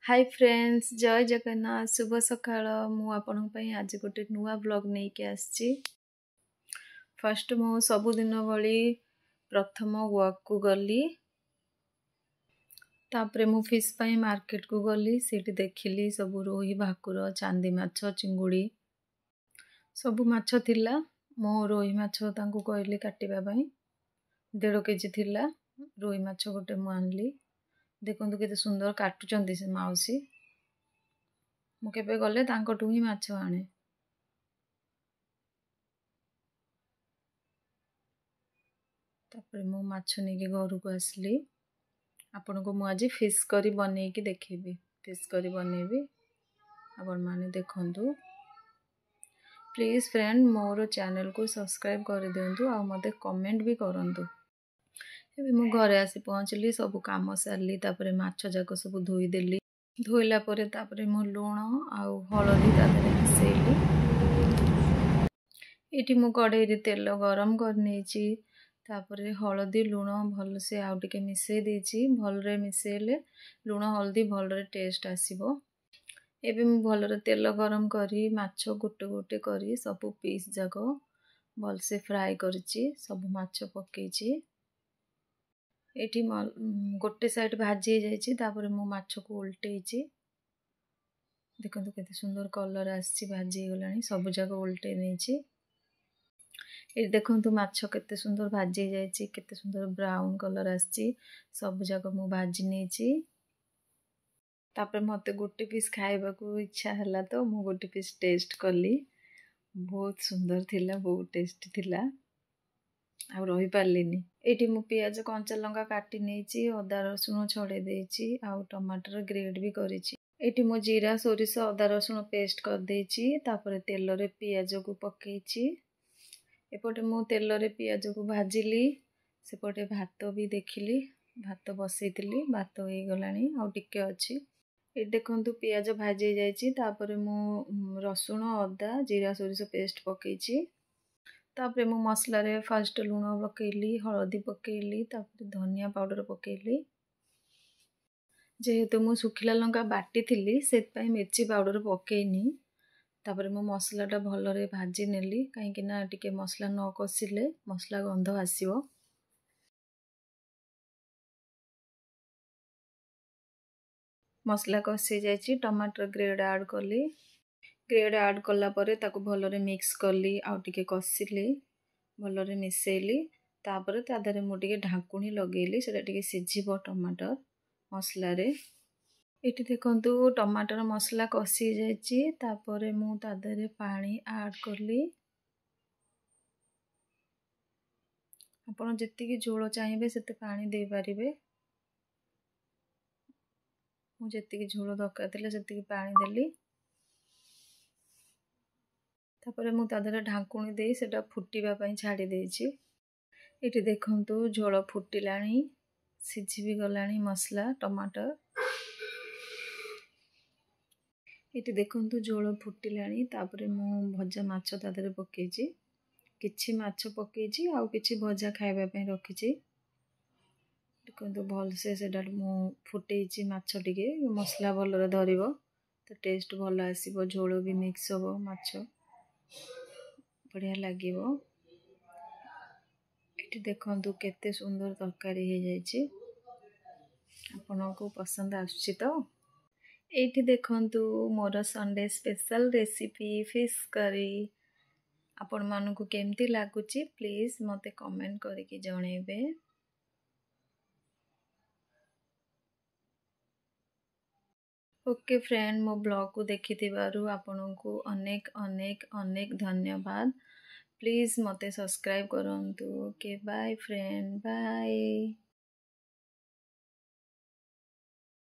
Hi friends जय जगन्नाथ शुभ सकाळ मु आपन आज गोटे नुआ ब्लॉग नहीं के आसी। फर्स्ट मु सबुदिन भली प्रथम वर्क को गली तापरे मु फिश पाई मार्केट को गली सेठी देखिली सब रोही भाकुर चांदी माछ चिंगुड़ी सब माछ थिला। मो रोही माछ तांको कहली काटिबा पाई 1.5 केजी थिला रोही माछ गोटे मु आनली। देखंतु केते सुंदर काटुचंदी से माउसी मु केबे गले तांकोटू ही माछ आणे। तापरे मु माछ नेकी घर को आसली। आपण को मु आज फिश करी बनै की देखेबी। फिश करी बनेबी आपण माने देखंतु। प्लीज फ्रेंड मोर चैनल को सब्सक्राइब कर दियंतु आ मते कमेंट भी करंतु। एबे मु घरे आसी पहुंचली सब काम सारली तापरे माछ जाको सब धोई देली। धोइला परे तापरे मु लूण आ हळदी तादरे मिसेइली। एटी मु कढ़ाई रे तेल गरम कर नेची तापरे हळदी लूण भल से आउ टिके मिसेइ देची। भल रे मिसेले लूण हळदी भल रे टेस्ट आसीबो। एबे मु भल रे तेल गरम करी माछ गोटे गोटे करी सब पीस जाको भल से फ्राई करची। सब माछ पकेची एटी गोटे साइड भाजी जाइची तापरे मु माछ को उल्टेची। देखंतु केते सुंदर कलर आसी भाजी गलानी सब जाको उल्टे नेची। ए देखंतु माछ केते सुंदर भाजी जाइची केते सुंदर ब्राउन कलर आसी सब जाको मु भाजी नेची। तापरे मते गोटे पीस खाइबा को इच्छा हला तो मु गोटे पीस टेस्ट करली। बहुत सुंदर थिला बहुत टेस्टी थिला आ रही पारलिनी। एटी मु पियाज कंचा लंका काटी नेची अदा रसुन छड़े देची आ टमाटर ग्रेड भी करिची। एटी मु जीरा सोरिष अदा रसुन पेस्ट कर देची तापरे तेल रे पियाज को पकेची। एपटे मु तेल रे पियाज को भाजिली सेपटे भात भी देखिली भात बसैतिली भात हो गलानी आ टिके अछि। ए देखंतु पियाज भाजी जाइची तापरे मु रसुन अदा जीरा सोरिष पेस्ट पकेची। तापरे मु मसला रे फर्स्ट लूण पकेली हळदी पकेली तापरे धनिया पाउडर पकेली। जेहेतु मु सुखिला लंका बाटी थिली सेत पई मिर्ची पाउडर पकेनी। तापरे मु मसला टा भल रे भाजी नेली काहे कि ना टिके मसला न कसिले मसला गंध आसीबो। मसला कसी जाइची टमाटर ग्रेड ऐड करली। ग्रेड ऐड कला परे ताको भल रे मिक्स करली आ टिके कसिली भल रे मिसेइली। तापरे तादरे मु टिके ढाकुणी लगेली सेटा टिके सिझिबो टमाटर मसला रे। एटी देखंतु टमाटर मसला कसी जाइची तापरे मु तादरे पानी ऐड करली। आपण जत्ति की झोल चाहिबे सेते पानी दे पारिबे। मु जत्ति की झोल दरकार थिले सेति की पानी देली। तापरे मु तादरे ढाकुणी देई सेटा फुटीबा पई छाडी देइची। एटी देखंतु झोल फुटिलाणी सिझी भी गलाणी मसला टमाटर। एटी देखंतु झोल फुटिलाणी तापरे मु भजा माछ तादरे पकेची। किछि माछ पकेची आ किछि भजा खाइबा पई रखिची। देखंतु भल से सेटा मु फुटेची माछ टिके मसला भल रे धरिबो तो टेस्ट भल आसीबो झोल भी मिक्स होबो माछ बढ़िया लागिबो। एटी देखंतु केते सुंदर तरकारी हे जाइची आपनको पसंद आछी तो। एटी देखंतु मोर Sunday special recipe fish curry आपण मानको केमती लागुची प्लीज मते कमेंट करके जणेबे। ओके फ्रेंड मो ब्लॉग को देखिथिबारु आपनको अनेक अनेक अनेक धन्यवाद। प्लीज मते सब्सक्राइब करंतु। Okay bye friend bye.